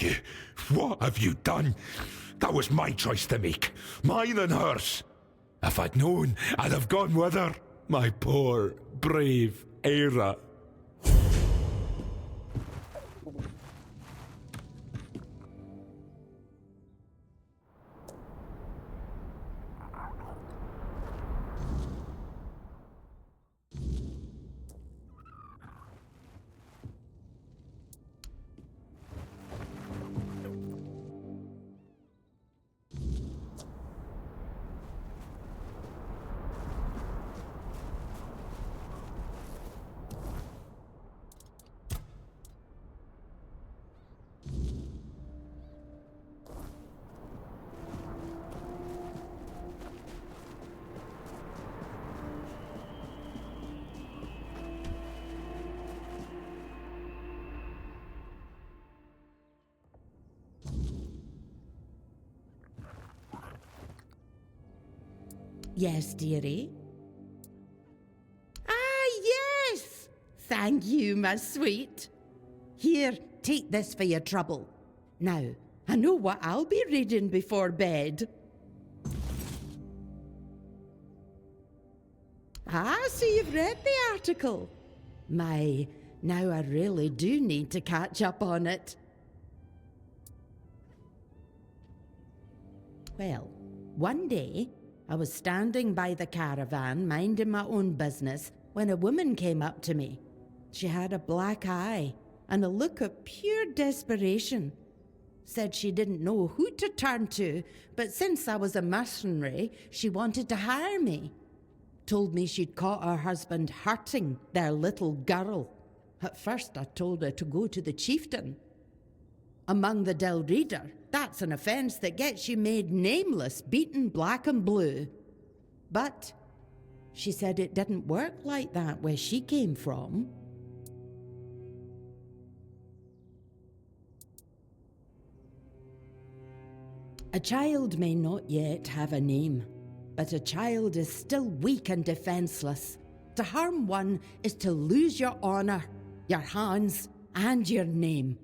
You... what have you done? That was my choice to make. Mine and hers. If I'd known, I'd have gone with her. My poor, brave Eira. Yes, dearie? Ah, yes! Thank you, my sweet. Here, take this for your trouble. Now, I know what I'll be reading before bed. Ah, so you've read the article. My, now I really do need to catch up on it. Well, one day, I was standing by the caravan, minding my own business, when a woman came up to me. She had a black eye and a look of pure desperation. Said she didn't know who to turn to, but since I was a mercenary, she wanted to hire me. Told me she'd caught her husband hurting their little girl. At first I told her to go to the chieftain. Among the Del Reader, that's an offence that gets you made nameless, beaten black and blue. But she said it didn't work like that where she came from. A child may not yet have a name, but a child is still weak and defenseless. To harm one is to lose your honor, your hands, and your name.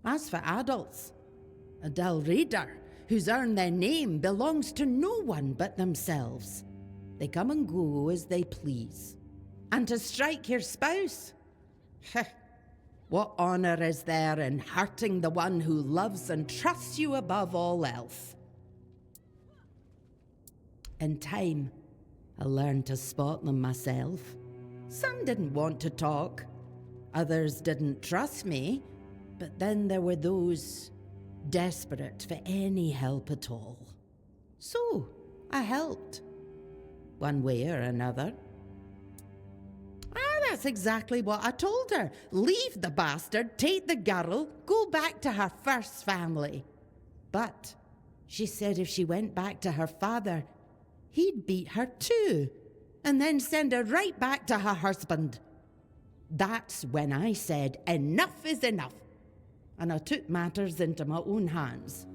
As for adults, a Del Reader who's earned their name belongs to no one but themselves. They come and go as they please. And to strike your spouse? What honor is there in hurting the one who loves and trusts you above all else? In time, I learned to spot them myself. Some didn't want to talk. Others didn't trust me. But then there were those desperate for any help at all. So, I helped. One way or another. That's exactly what I told her. Leave the bastard, take the girl, go back to her first family. But she said if she went back to her father, he'd beat her too, and then send her right back to her husband. That's when I said, enough is enough. And I took matters into my own hands.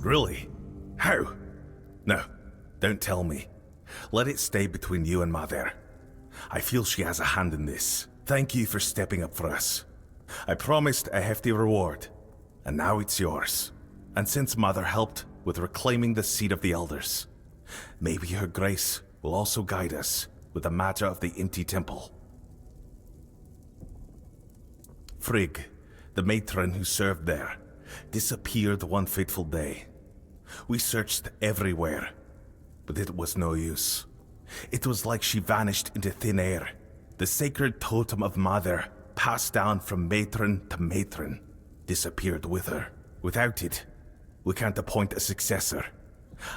Really? How? No, don't tell me. Let it stay between you and Mother. I feel she has a hand in this. Thank you for stepping up for us. I promised a hefty reward, and now it's yours. And since Mother helped with reclaiming the seat of the Elders, maybe her grace will also guide us with the matter of the empty temple. Frigg, the matron who served there, disappeared one fateful day. We searched everywhere, but it was no use. It was like she vanished into thin air. The sacred totem of Mother, passed down from matron to matron, disappeared with her. Without it, we can't appoint a successor,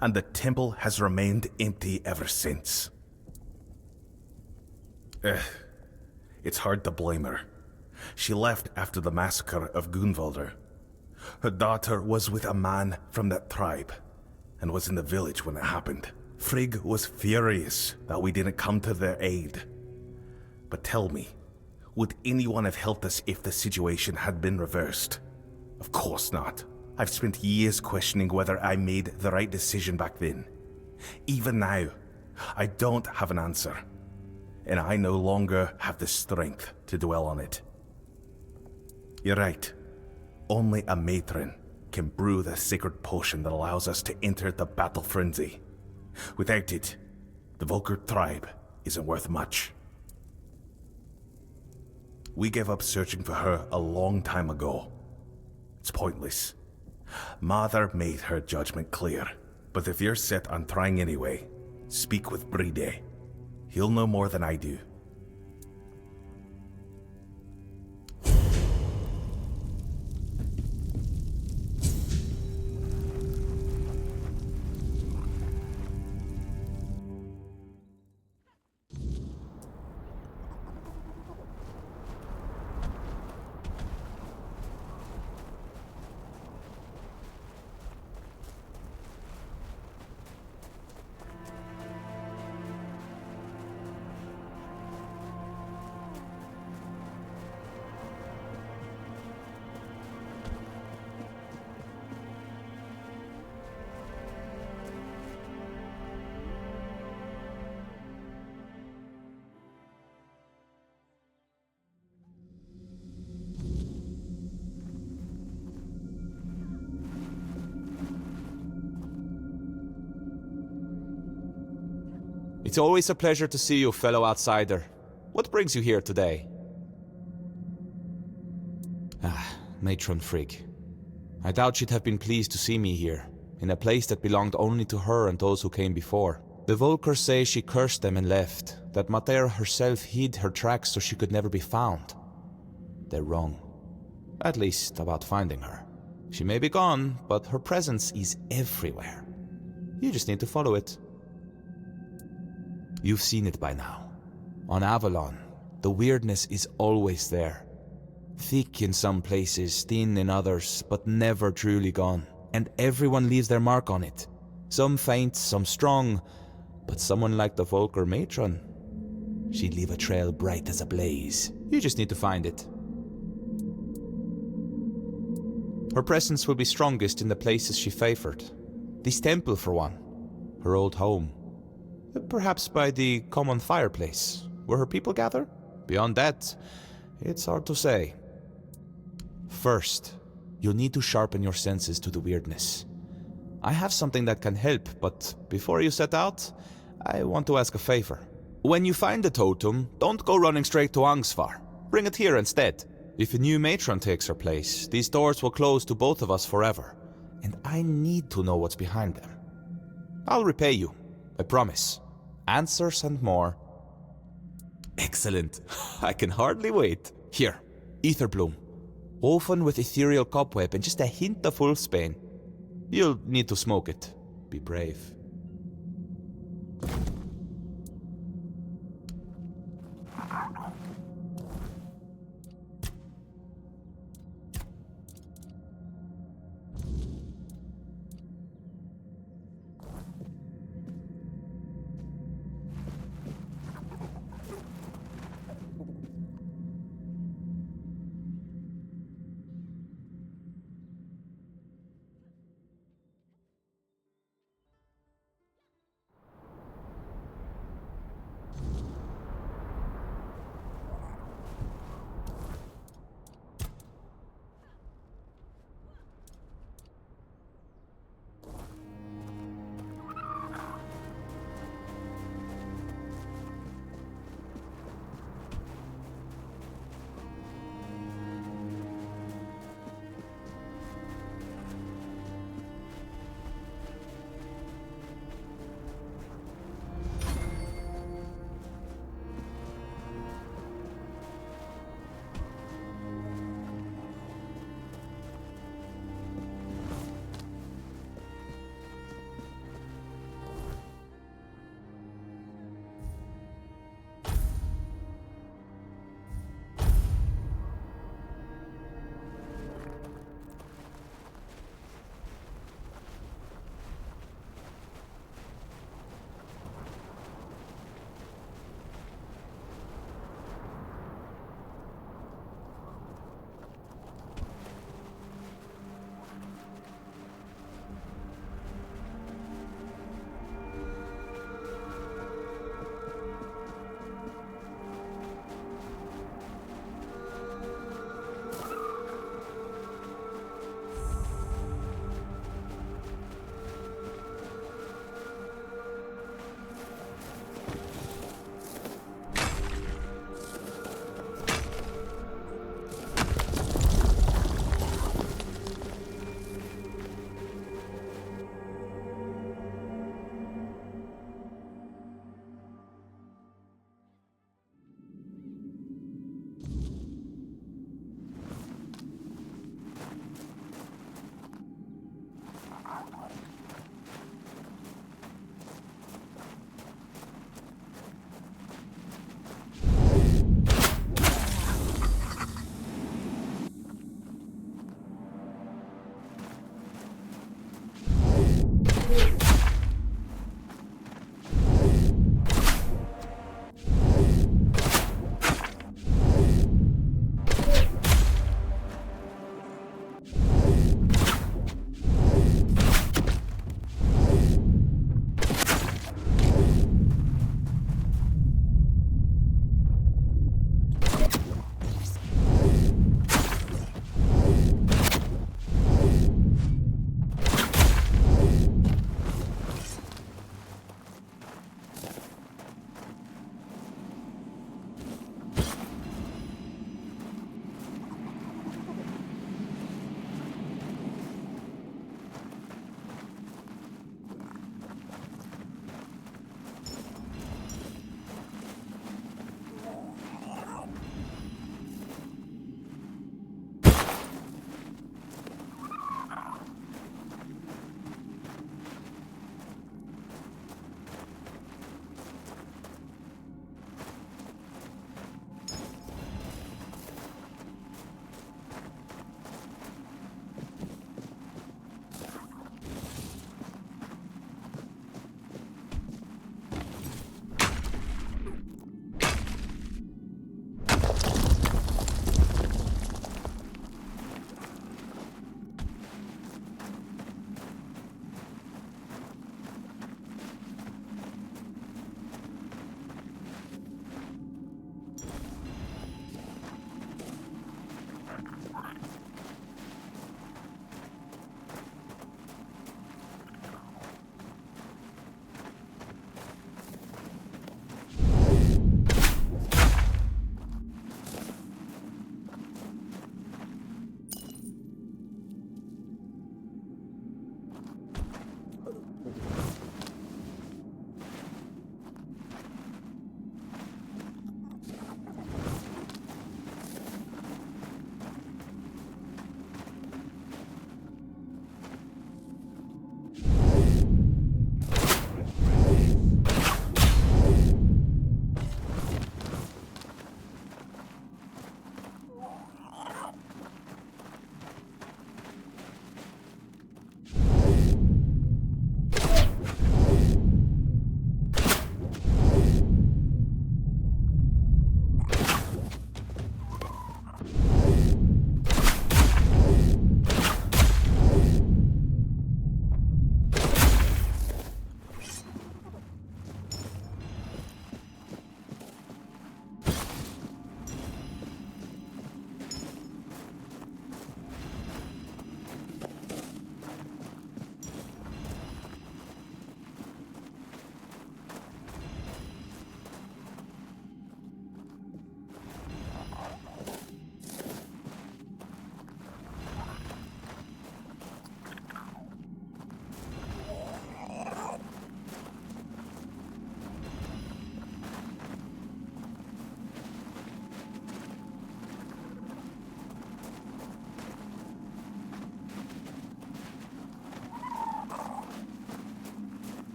and the temple has remained empty ever since. It's hard to blame her. She left after the massacre of Gunvalder. Her daughter was with a man from that tribe, and was in the village when it happened. Frigg was furious that we didn't come to their aid. But tell me, would anyone have helped us if the situation had been reversed? Of course not. I've spent years questioning whether I made the right decision back then. Even now, I don't have an answer, and I no longer have the strength to dwell on it. You're right. Only a matron can brew the sacred potion that allows us to enter the battle frenzy. Without it, the Volker tribe isn't worth much. We gave up searching for her a long time ago. It's pointless. Mother made her judgment clear, but if you're set on trying anyway, speak with Bride. He'll know more than I do. It's always a pleasure to see you, fellow outsider. What brings you here today? Matron Frigg. I doubt she'd have been pleased to see me here, in a place that belonged only to her and those who came before. The Volkers say she cursed them and left, that Mater herself hid her tracks so she could never be found. They're wrong. At least about finding her. She may be gone, but her presence is everywhere. You just need to follow it. You've seen it by now. On Avalon, the weirdness is always there. Thick in some places, thin in others, but never truly gone. And everyone leaves their mark on it. Some faint, some strong, but someone like the Volker matron, she'd leave a trail bright as a blaze. You just need to find it. Her presence will be strongest in the places she favored. This temple, for one. Her old home. Perhaps by the common fireplace, where her people gather? Beyond that, it's hard to say. First, you'll need to sharpen your senses to the weirdness. I have something that can help, but before you set out, I want to ask a favor. When you find the totem, don't go running straight to Angsvar. Bring it here instead. If a new matron takes her place, these doors will close to both of us forever, and I need to know what's behind them. I'll repay you, I promise. Answers and more. Excellent. I can hardly wait. Here, ether bloom. Woven with ethereal cobweb and just a hint of wolfsbane. You'll need to smoke it. Be brave.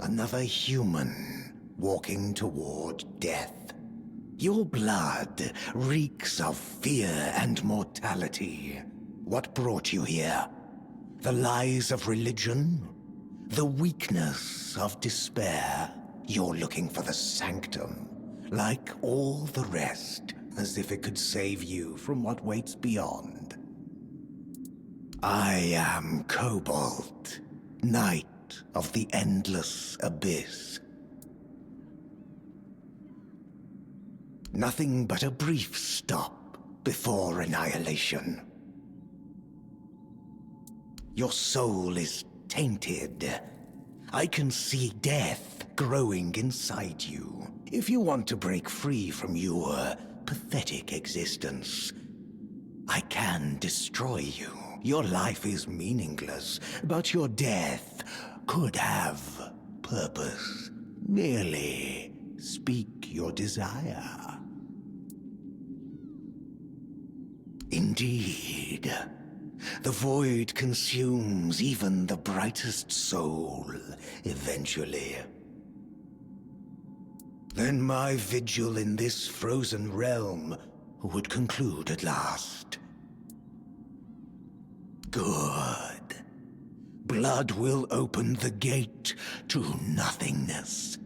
Another human walking toward death. Your blood reeks of fear and mortality. What brought you here? The lies of religion? The weakness of despair? You're looking for the sanctum, like all the rest, as if it could save you from what waits beyond. I am Cobalt, Knight of the Endless Abyss. Nothing but a brief stop before annihilation. Your soul is tainted. I can see death growing inside you. If you want to break free from your pathetic existence, I can destroy you. Your life is meaningless, but your death could have purpose. Merely speak your desire. Indeed. The void consumes even the brightest soul, eventually. Then my vigil in this frozen realm would conclude at last. Good. Blood will open the gate to nothingness.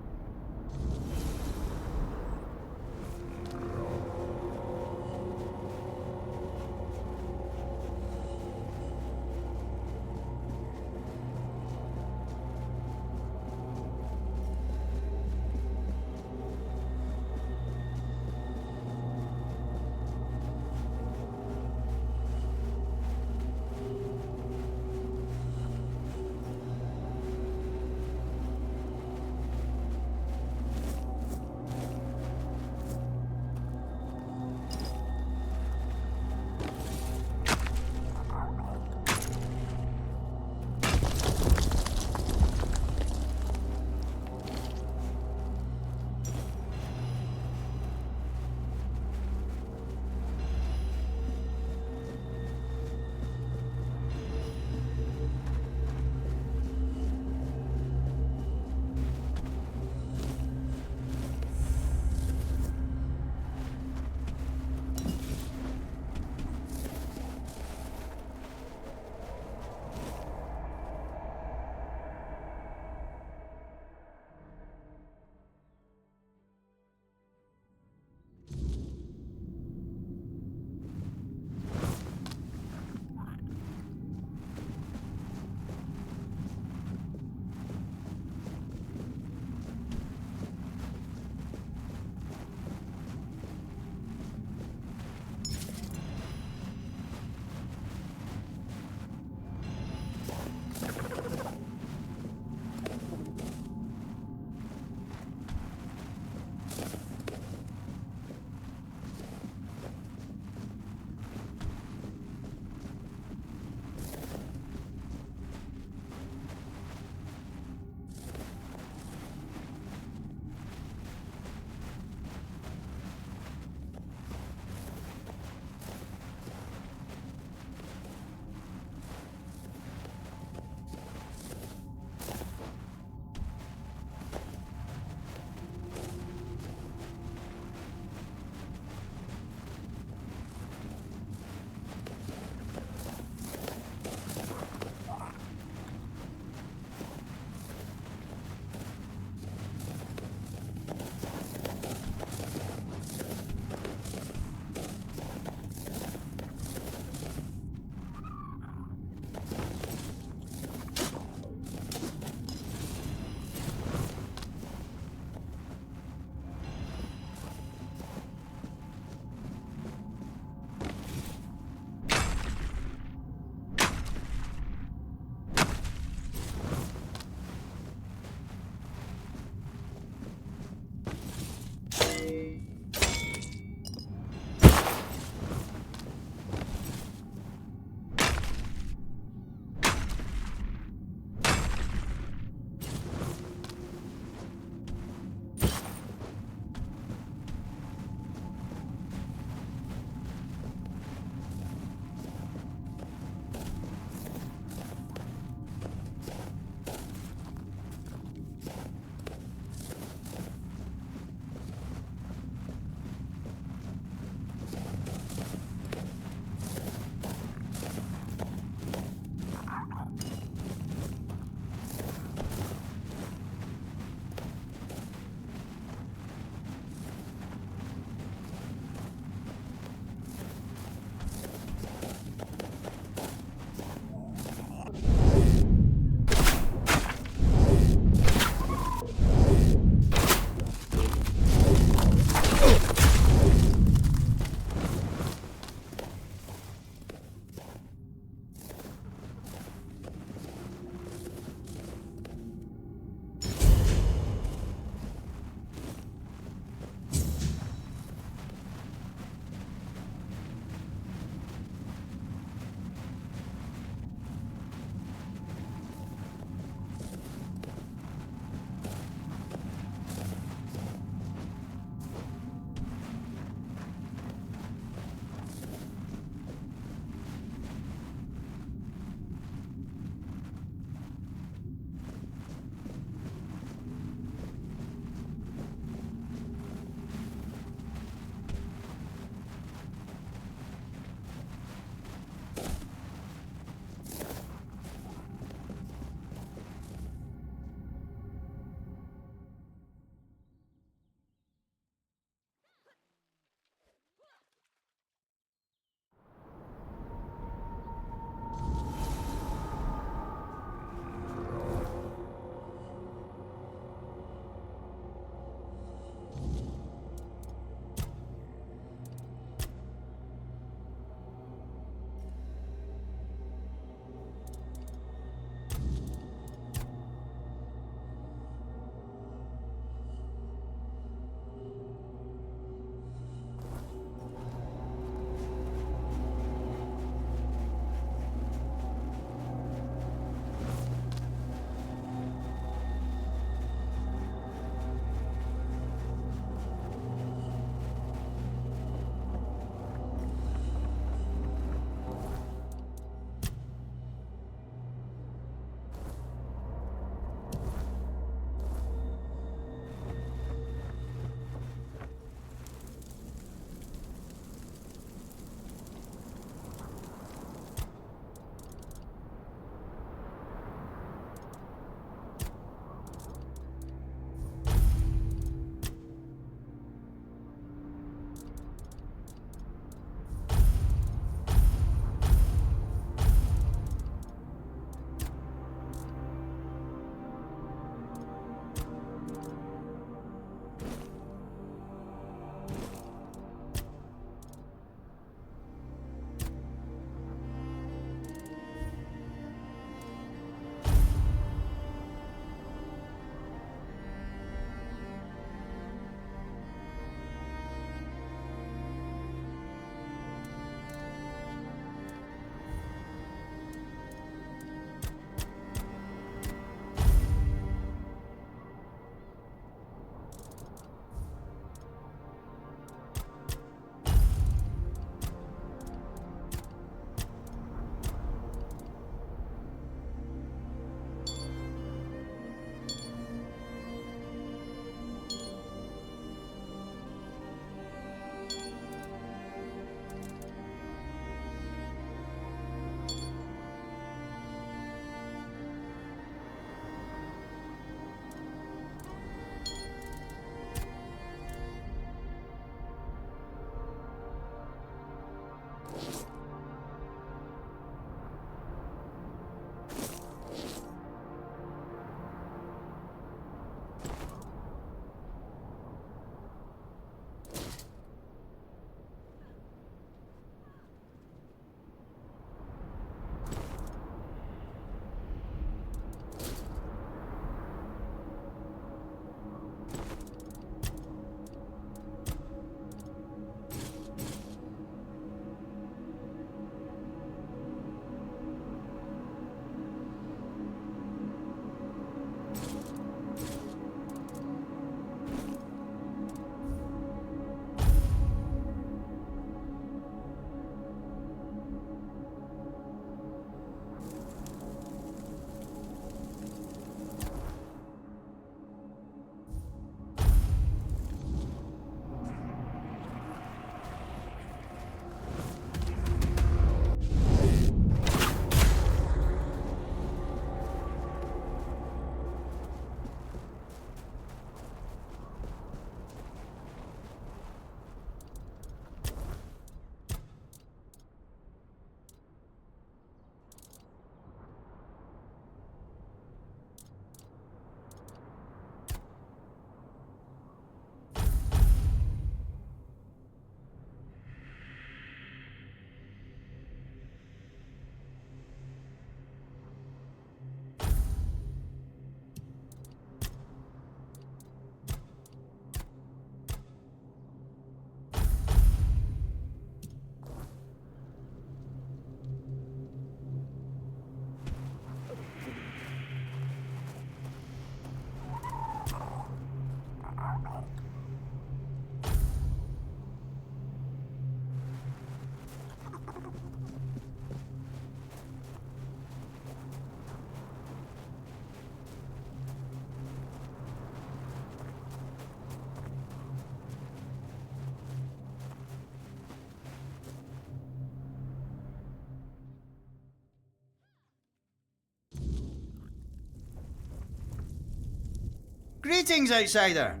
Greetings, outsider.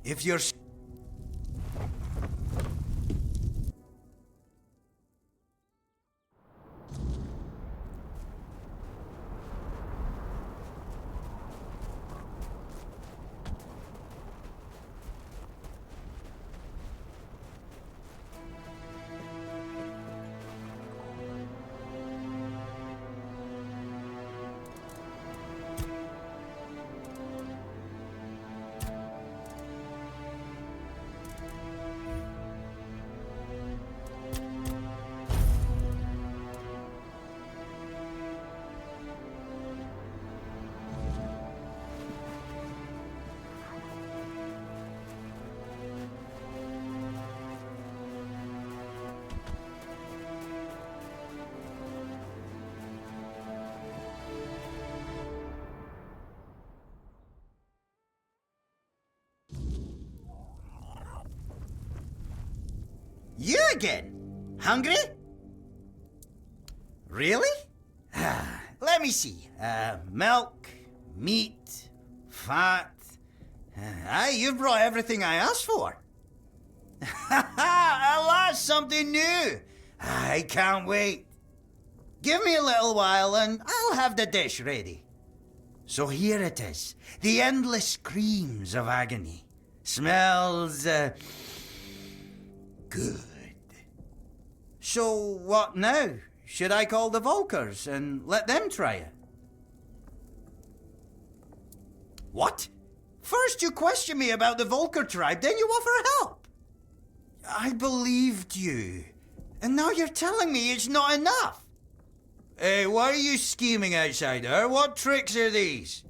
If you're... You again? Hungry? Really? Let me see. Milk, meat, fat. Aye, you've brought everything I asked for. At last, something new. I can't wait. Give me a little while and I'll have the dish ready. So here it is. The endless screams of agony. Smells, good. So what now? Should I call the Volkers and let them try it? What? First you question me about the Volker tribe, then you offer help. I believed you. And now you're telling me it's not enough. Hey, what are you scheming, outsider? What tricks are these?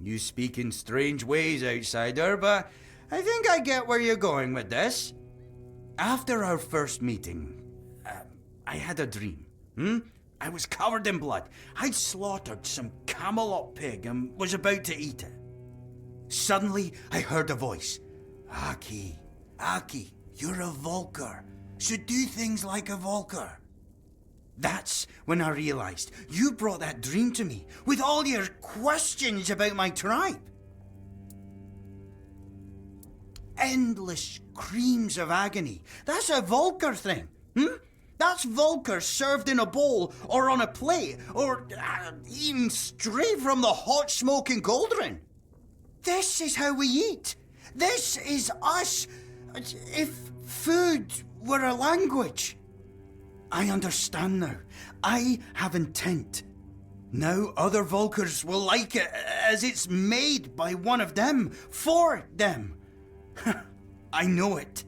You speak in strange ways, outsider, but I think I get where you're going with this. After our first meeting, I had a dream. I was covered in blood. I'd slaughtered some Camelot pig and was about to eat it. Suddenly, I heard a voice. Aki, you're a Volker. Should do things like a Volker. That's when I realized you brought that dream to me with all your questions about my tribe. Endless screams of agony. That's a Volker thing. That's Volker served in a bowl or on a plate or even straight from the hot smoking cauldron. This is how we eat. This is us. If food were a language. I understand now. I have intent. Now other Volkers will like it as it's made by one of them, for them. I know it.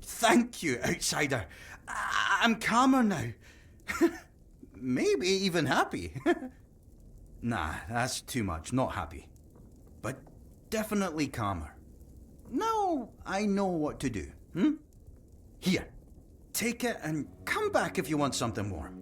Thank you, outsider. I'm calmer now. Maybe even happy. Nah, that's too much. Not happy. But definitely calmer. Now I know what to do. Here, take it and come back if you want something warm.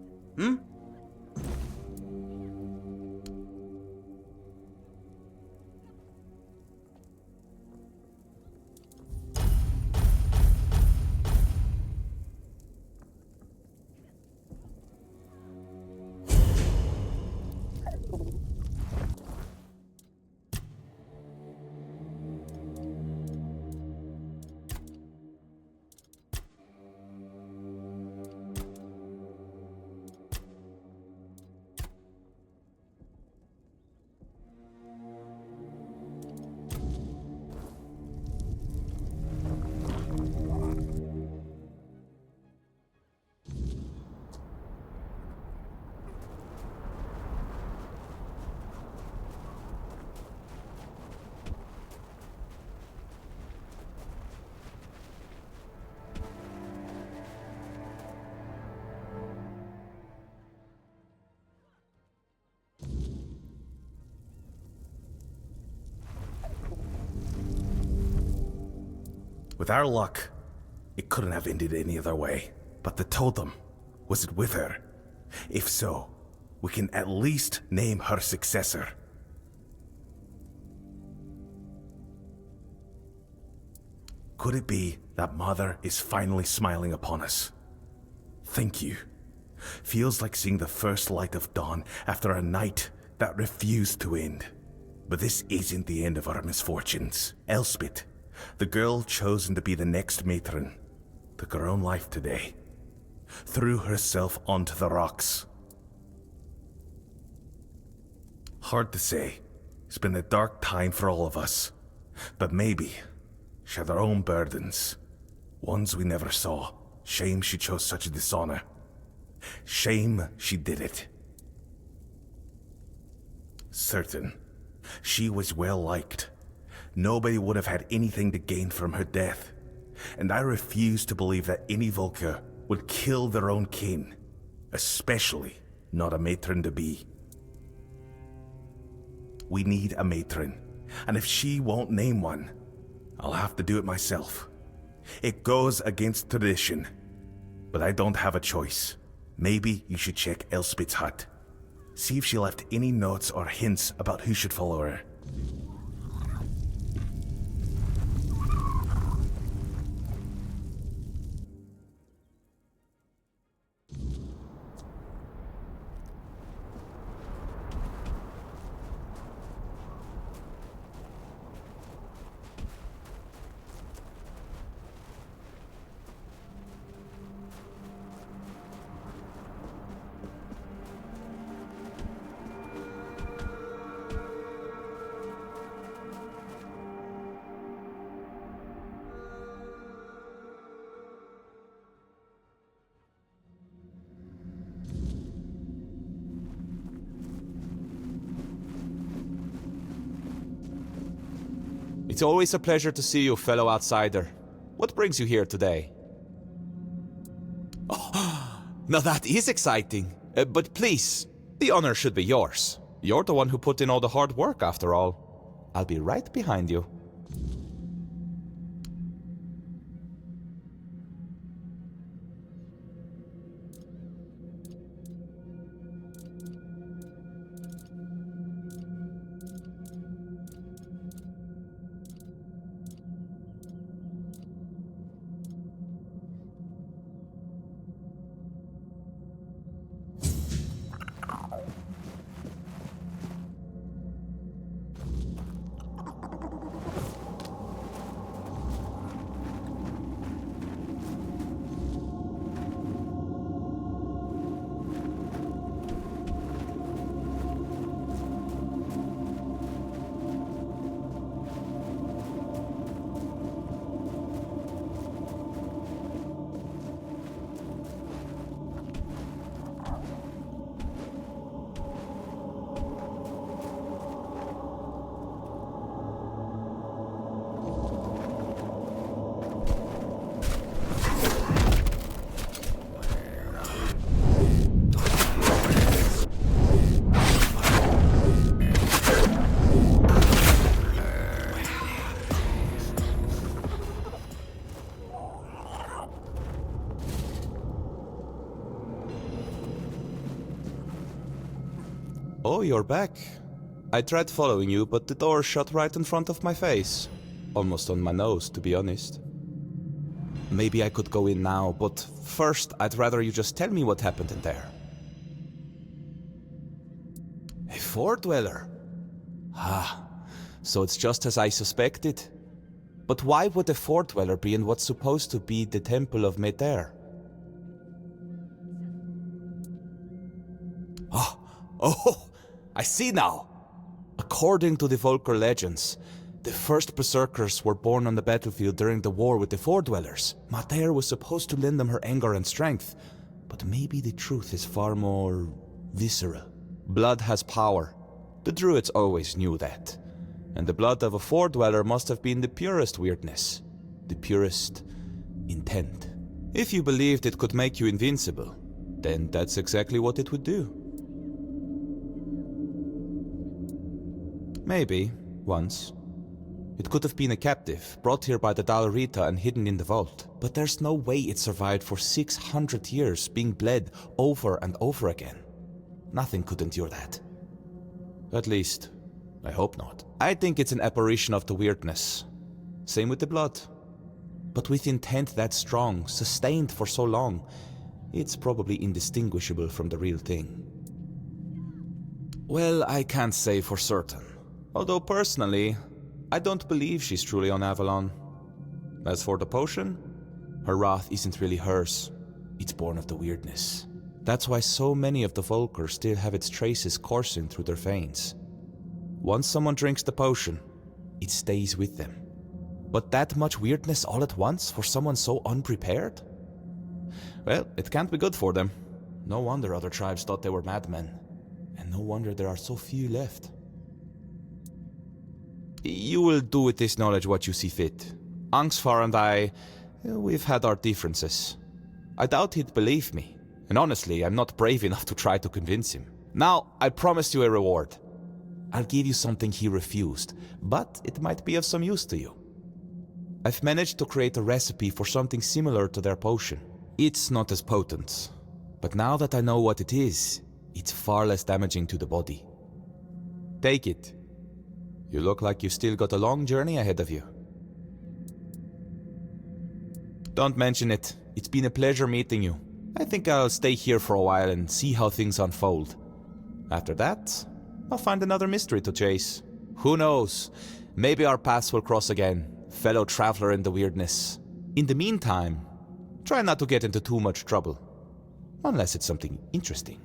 With our luck, it couldn't have ended any other way. But the totem, was it with her? If so, we can at least name her successor. Could it be that Mother is finally smiling upon us? Thank you. Feels like seeing the first light of dawn after a night that refused to end. But this isn't the end of our misfortunes. Elspeth, the girl chosen to be the next matron, took her own life today. Threw herself onto the rocks. Hard to say. It's been a dark time for all of us. But maybe she had her own burdens. Ones we never saw. Shame she chose such a dishonor. Shame she did it. Certain. She was well liked. Nobody would have had anything to gain from her death. And I refuse to believe that any Volker would kill their own kin. Especially not a matron-to-be. We need a matron. And if she won't name one, I'll have to do it myself. It goes against tradition. But I don't have a choice. Maybe you should check Elspeth's hut. See if she left any notes or hints about who should follow her. It's always a pleasure to see you, fellow outsider. What brings you here today? Oh, now that is exciting. But please, the honor should be yours. You're the one who put in all the hard work, after all. I'll be right behind you. Oh, you're back. I tried following you, but the door shut right in front of my face. Almost on my nose, to be honest. Maybe I could go in now, but first I'd rather you just tell me what happened in there. A four-dweller? Ah, so it's just as I suspected. But why would a four-dweller be in what's supposed to be the Temple of Meter? Oh, I see now. According to the Volker legends, the first berserkers were born on the battlefield during the war with the Four-Dwellers. Mater was supposed to lend them her anger and strength, but maybe the truth is far more visceral. Blood has power. The Druids always knew that. And the blood of a Four-Dweller must have been the purest weirdness, the purest intent. If you believed it could make you invincible, then that's exactly what it would do. Maybe, once. It could have been a captive, brought here by the Dalrita and hidden in the vault. But there's no way it survived for 600 years, being bled over and over again. Nothing could endure that. At least, I hope not. I think it's an apparition of the weirdness. Same with the blood. But with intent that strong, sustained for so long, it's probably indistinguishable from the real thing. Well, I can't say for certain. Although personally, I don't believe she's truly on Avalon. As for the potion, her wrath isn't really hers. It's born of the weirdness. That's why so many of the Volker still have its traces coursing through their veins. Once someone drinks the potion, it stays with them. But that much weirdness all at once for someone so unprepared? Well, it can't be good for them. No wonder other tribes thought they were madmen. And no wonder there are so few left. You will do with this knowledge what you see fit. Angsvar and I, we've had our differences. I doubt he'd believe me. And honestly, I'm not brave enough to try to convince him. Now, I promised you a reward. I'll give you something he refused, but it might be of some use to you. I've managed to create a recipe for something similar to their potion. It's not as potent, but now that I know what it is, it's far less damaging to the body. Take it. You look like you've still got a long journey ahead of you. Don't mention it. It's been a pleasure meeting you. I think I'll stay here for a while and see how things unfold. After that, I'll find another mystery to chase. Who knows? Maybe our paths will cross again, fellow traveler in the weirdness. In the meantime, try not to get into too much trouble. Unless it's something interesting.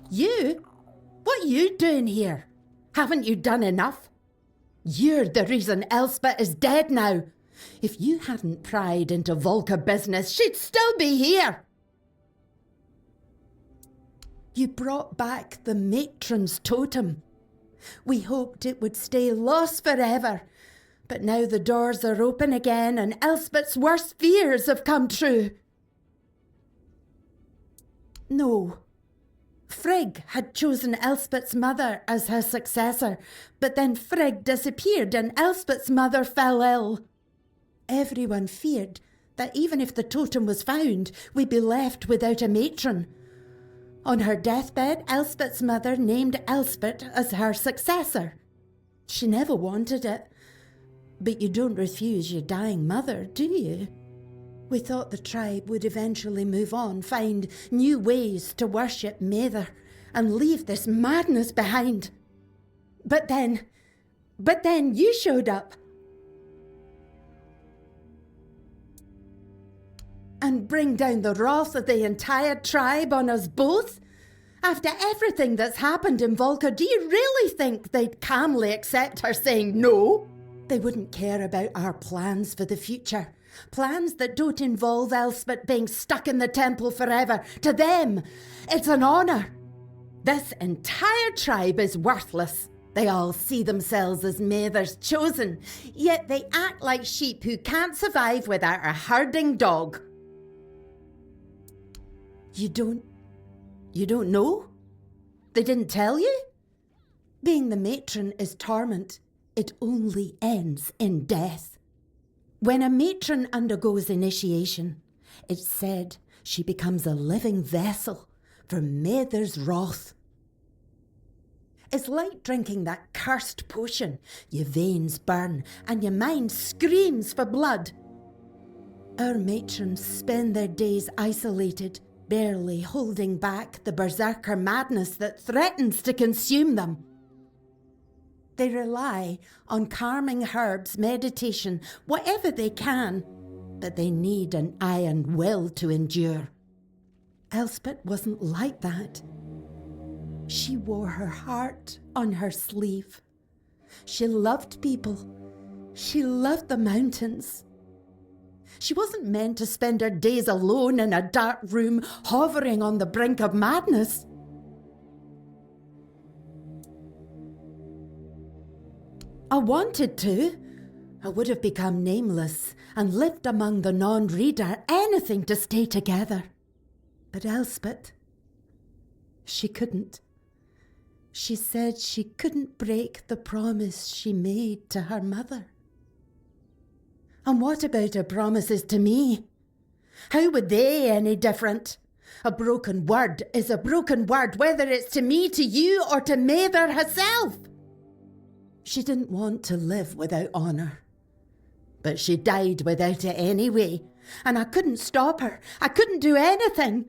You? What are you doing here? Haven't you done enough? You're the reason Elspeth is dead now. If you hadn't pried into Volker business, she'd still be here. You brought back the matron's totem. We hoped it would stay lost forever, but now the doors are open again and Elspeth's worst fears have come true. No. Frigg had chosen Elspeth's mother as her successor, but then Frigg disappeared and Elspeth's mother fell ill. Everyone feared that even if the totem was found, we'd be left without a matron. On her deathbed, Elspeth's mother named Elspeth as her successor. She never wanted it, but you don't refuse your dying mother, do you? We thought the tribe would eventually move on, find new ways to worship Mather, and leave this madness behind. But then you showed up. And bring down the wrath of the entire tribe on us both? After everything that's happened in Volker, do you really think they'd calmly accept her saying no? They wouldn't care about our plans for the future. Plans that don't involve Elspeth being stuck in the temple forever. To them, it's an honour. This entire tribe is worthless. They all see themselves as Mather's chosen, yet they act like sheep who can't survive without a herding dog. You don't know? They didn't tell you? Being the matron is torment. It only ends in death. When a matron undergoes initiation, it's said she becomes a living vessel for Mather's wrath. It's like drinking that cursed potion. Your veins burn and your mind screams for blood. Our matrons spend their days isolated, barely holding back the berserker madness that threatens to consume them. They rely on calming herbs, meditation, whatever they can, but they need an iron will to endure. Elspeth wasn't like that. She wore her heart on her sleeve. She loved people. She loved the mountains. She wasn't meant to spend her days alone in a dark room, hovering on the brink of madness. I wanted to. I would have become nameless and lived among the non-reader, anything to stay together. But Elspeth, she couldn't. She said she couldn't break the promise she made to her mother. And what about her promises to me? How were they any different? A broken word is a broken word, whether it's to me, to you, or to Mather herself. She didn't want to live without honour. But she died without it anyway, and I couldn't stop her. I couldn't do anything.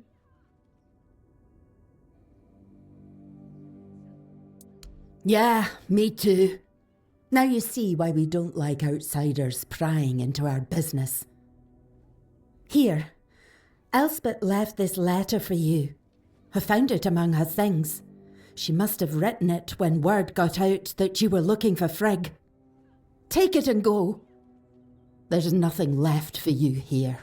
Yeah, me too. Now you see why we don't like outsiders prying into our business. Here, Elspeth left this letter for you. I found it among her things. She must have written it when word got out that you were looking for Frigg. Take it and go. There's nothing left for you here.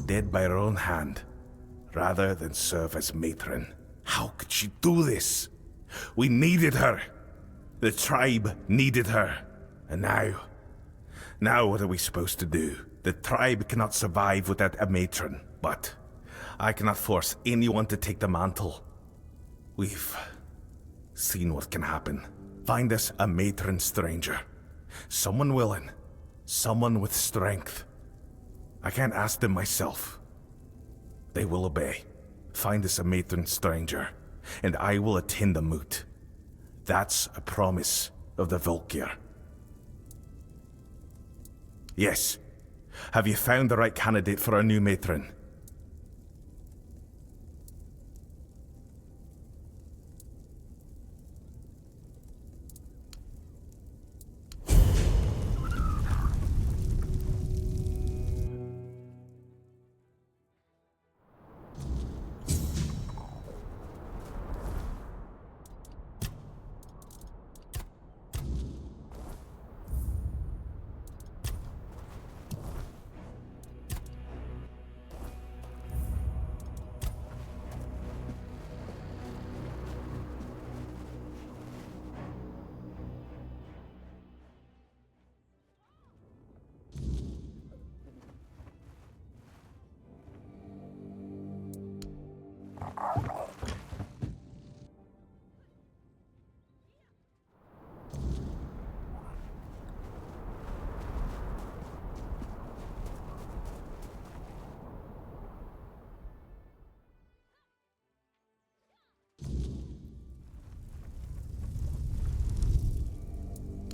Dead by her own hand, rather than serve as matron. How could she do this? We needed her. The tribe needed her. And now what are we supposed to do? The tribe cannot survive without a matron, but I cannot force anyone to take the mantle. We've seen what can happen. Find us a matron stranger. Someone willing. Someone with strength. I can't ask them myself. They will obey. Find us a matron stranger, and I will attend the moot. That's a promise of the Volkir. Yes. Have you found the right candidate for our new matron?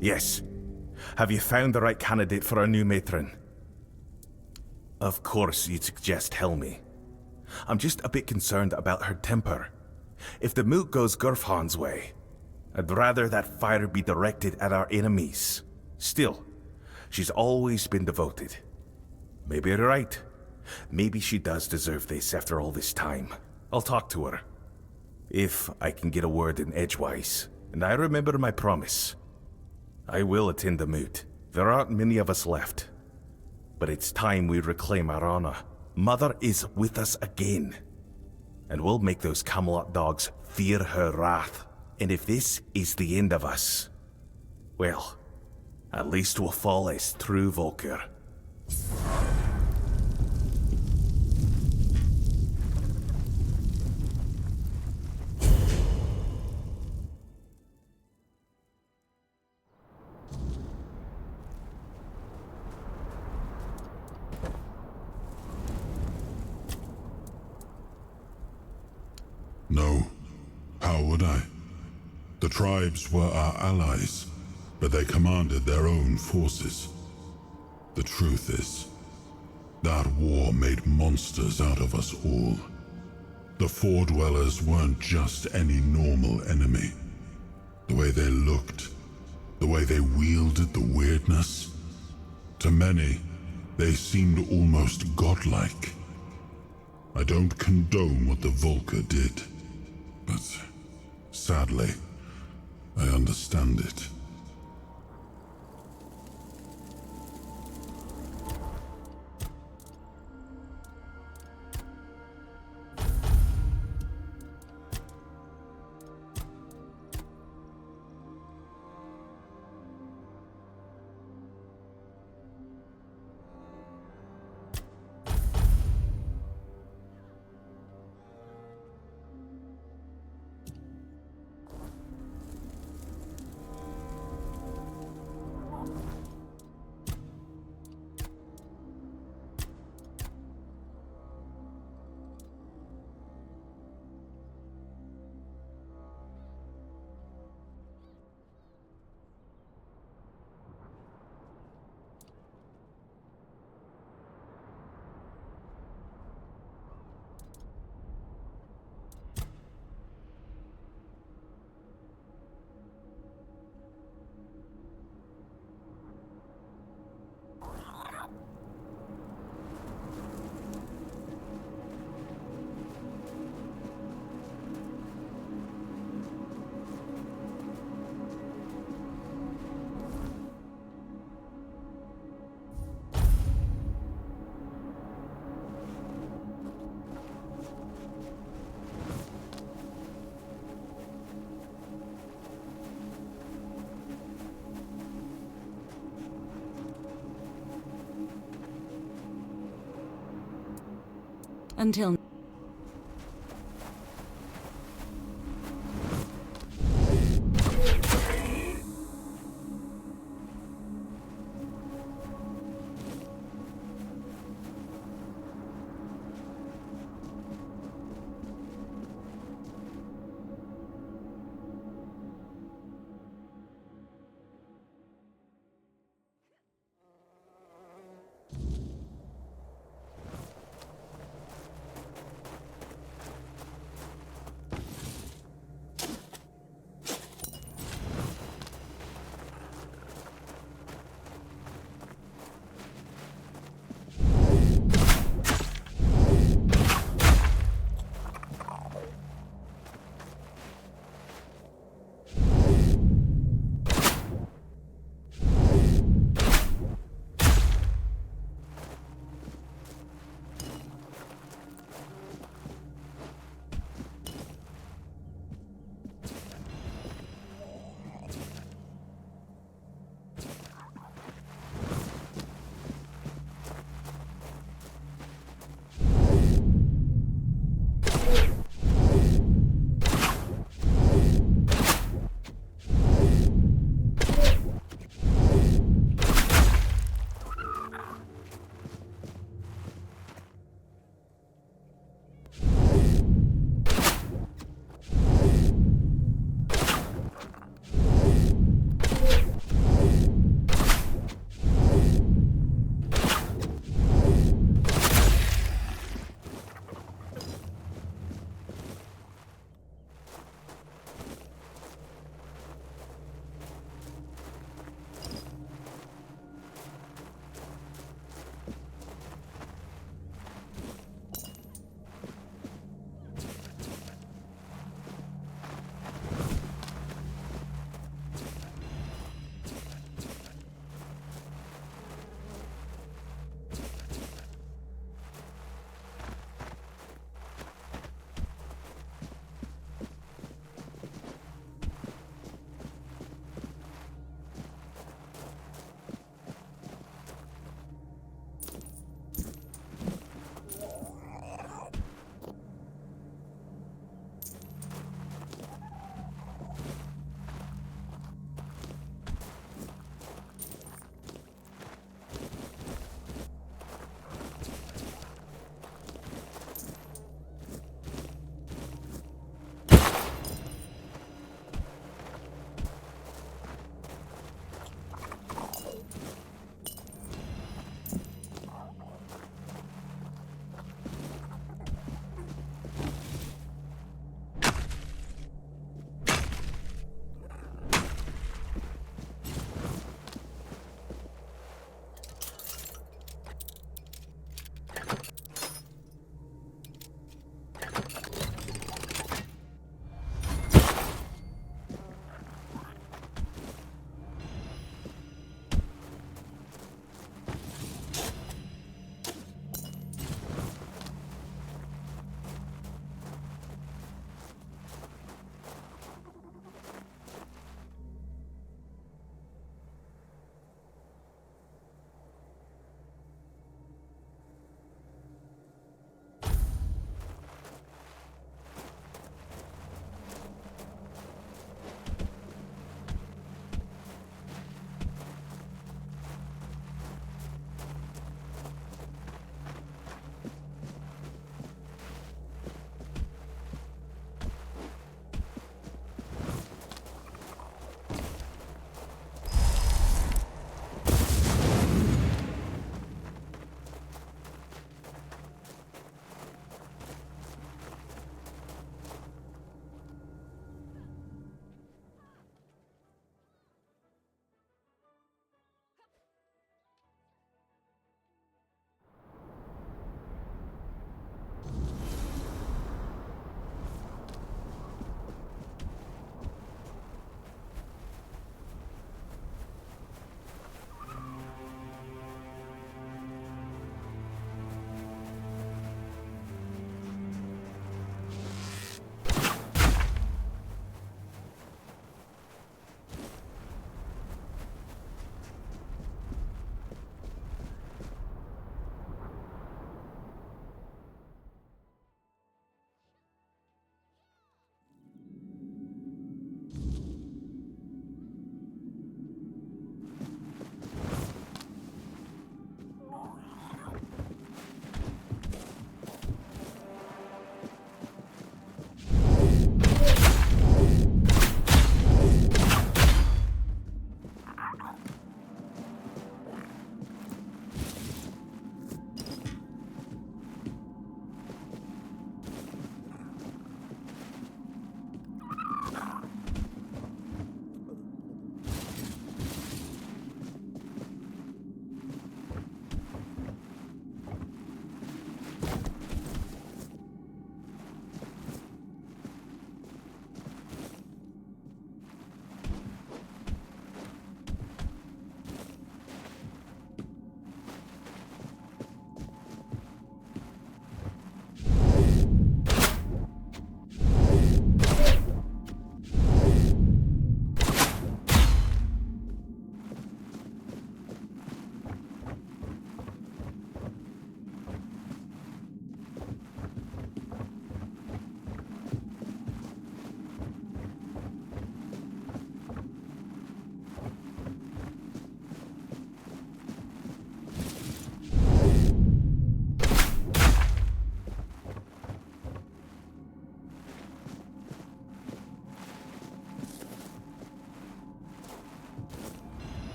Yes. Have you found the right candidate for our new matron? Of course you'd suggest Helmi. I'm just a bit concerned about her temper. If the moot goes Gurfhan's way, I'd rather that fire be directed at our enemies. Still, she's always been devoted. Maybe you're right. Maybe she does deserve this after all this time. I'll talk to her. If I can get a word in edgewise, and I remember my promise. I will attend the moot. There aren't many of us left. But it's time we reclaim our honor. Mother is with us again. And we'll make those Camelot dogs fear her wrath. And if this is the end of us, well, at least we'll fall as true Volker. No. How would I? The tribes were our allies, but they commanded their own forces. The truth is, that war made monsters out of us all. The Four Dwellers weren't just any normal enemy. The way they looked, the way they wielded the weirdness. To many, they seemed almost godlike. I don't condone what the Volker did. But sadly, I understand it. Until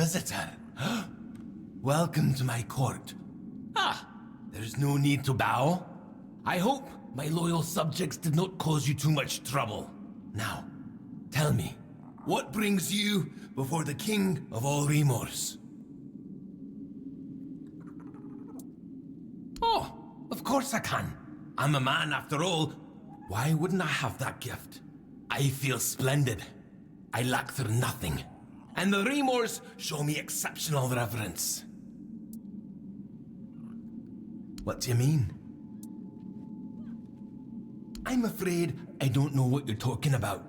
visitor. Welcome to my court. There's no need to bow. I hope my loyal subjects did not cause you too much trouble. Now, tell me, what brings you before the king of all remorse? Oh, of course I can. I'm a man after all. Why wouldn't I have that gift? I feel splendid. I lack for nothing. And the remorse show me exceptional reverence. What do you mean? I'm afraid I don't know what you're talking about.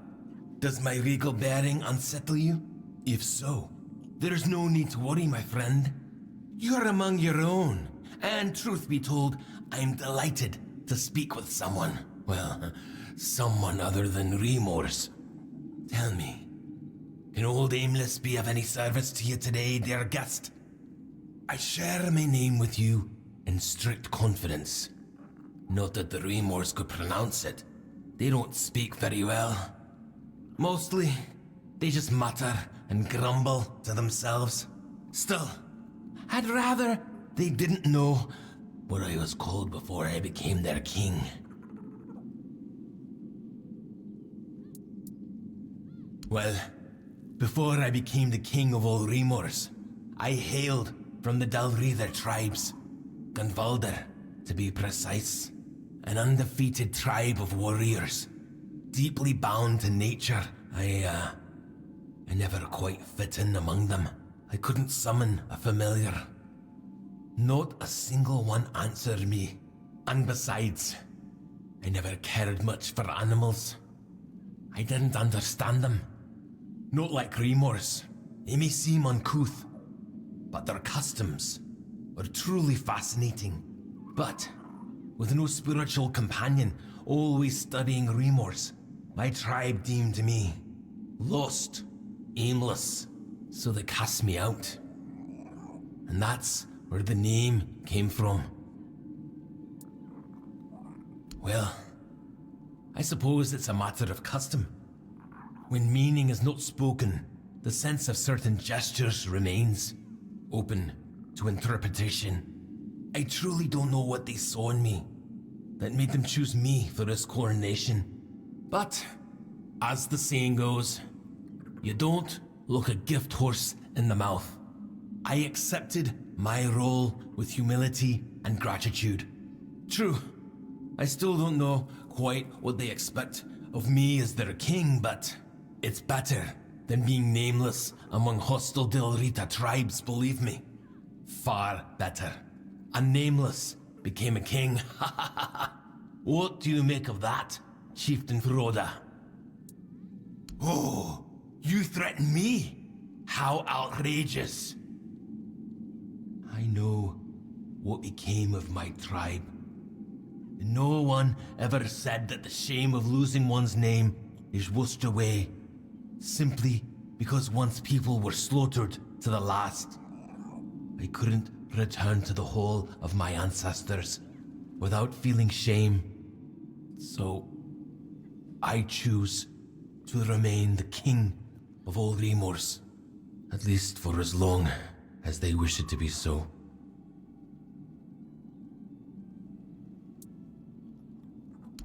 Does my regal bearing unsettle you? If so, there's no need to worry, my friend. You're among your own. And truth be told, I'm delighted to speak with someone. Well, someone other than remorse. Tell me, can old Aimless be of any service to you today, dear guest? I share my name with you in strict confidence. Not that the remorse could pronounce it. They don't speak very well. Mostly, they just mutter and grumble to themselves. Still, I'd rather they didn't know what I was called before I became their king. Well, before I became the king of all remorse, I hailed from the Dalreather tribes. Gunvalder, to be precise. An undefeated tribe of warriors. Deeply bound to nature. I never quite fit in among them. I couldn't summon a familiar. Not a single one answered me. And besides, I never cared much for animals. I didn't understand them. Not like remorse. They may seem uncouth, but their customs are truly fascinating. But with no spiritual companion, always studying remorse, my tribe deemed me lost, aimless, so they cast me out. And that's where the name came from. Well, I suppose it's a matter of custom. When meaning is not spoken, the sense of certain gestures remains, open to interpretation. I truly don't know what they saw in me that made them choose me for this coronation. But, as the saying goes, you don't look a gift horse in the mouth. I accepted my role with humility and gratitude. True, I still don't know quite what they expect of me as their king, but it's better than being nameless among hostile Dalreather tribes, believe me. Far better. A nameless became a king. What do you make of that, Chieftain Froda? Oh, you threaten me? How outrageous. I know what became of my tribe. No one ever said that the shame of losing one's name is washed away simply because one's people were slaughtered to the last. I couldn't return to the hall of my ancestors without feeling shame. So, I choose to remain the king of all remorse, at least for as long as they wish it to be so.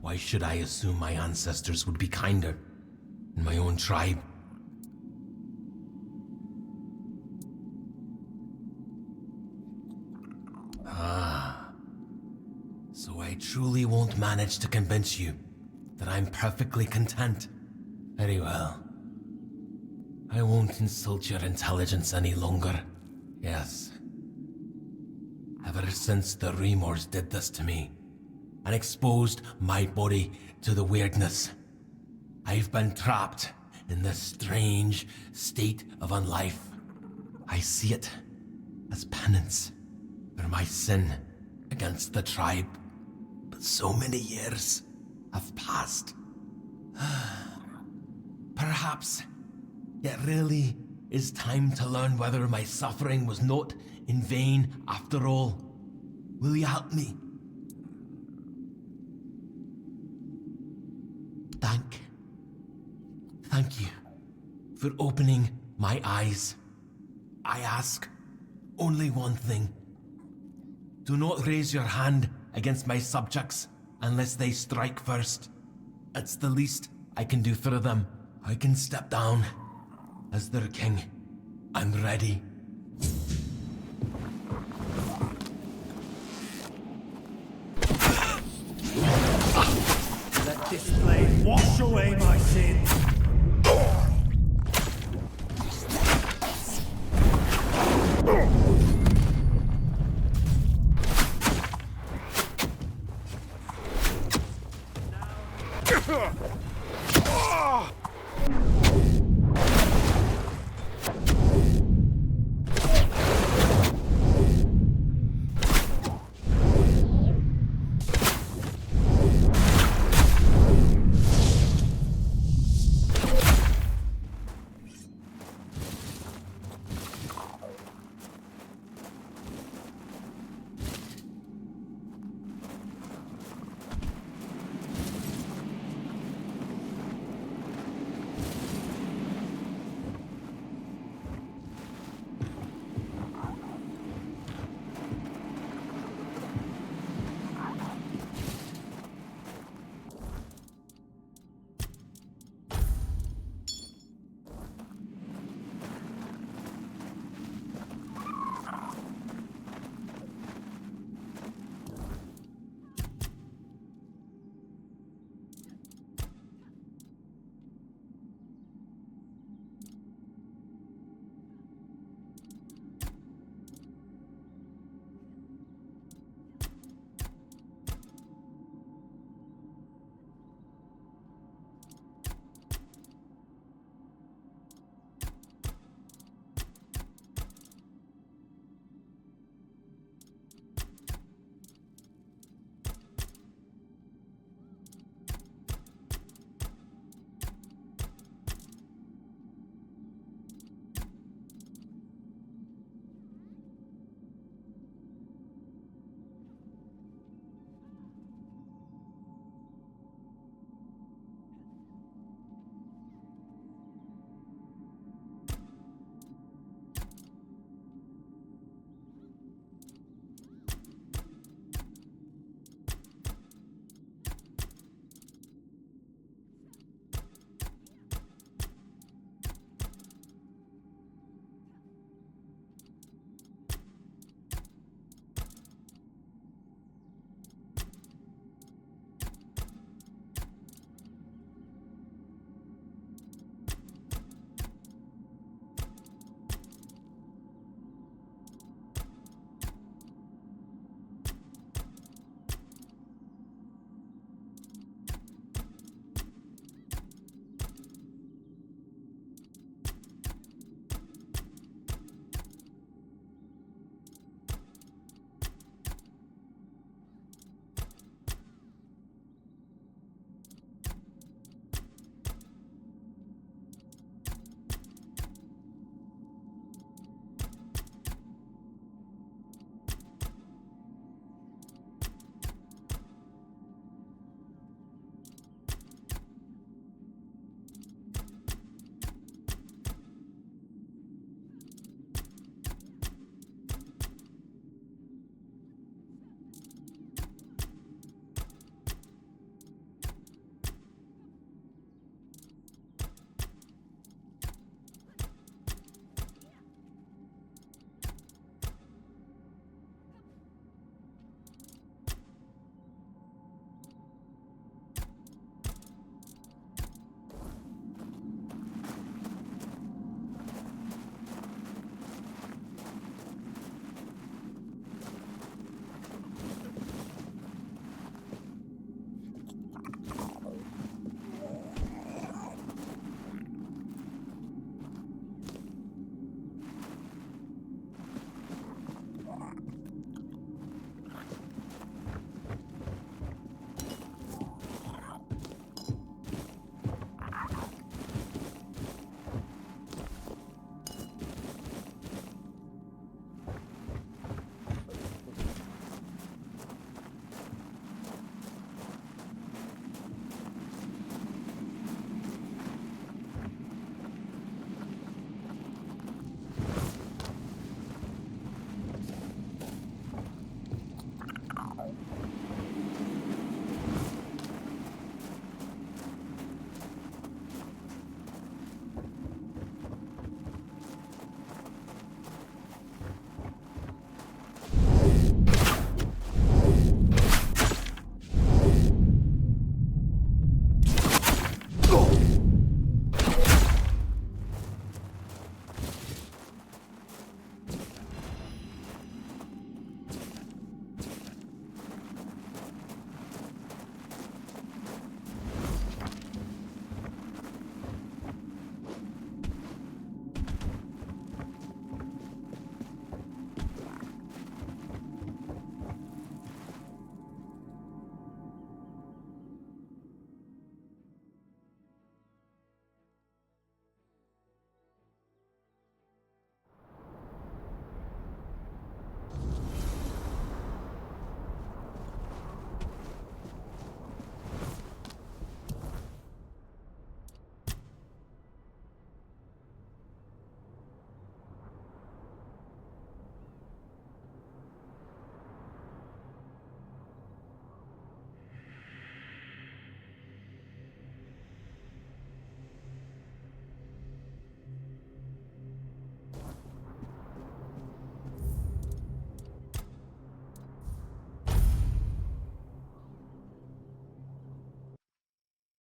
Why should I assume my ancestors would be kinder in my own tribe? So I truly won't manage to convince you that I'm perfectly content. Very well. I won't insult your intelligence any longer. Yes. Ever since the remorse did this to me, and exposed my body to the weirdness, I've been trapped in this strange state of unlife. I see it as penance for my sin against the tribe. But so many years have passed. Perhaps it really is time to learn whether my suffering was not in vain after all. Will you help me? Thank you for opening my eyes. I ask only one thing. Do not raise your hand against my subjects unless they strike first. It's the least I can do for them. I can step down as their king. I'm ready. Let this blade wash away my sins.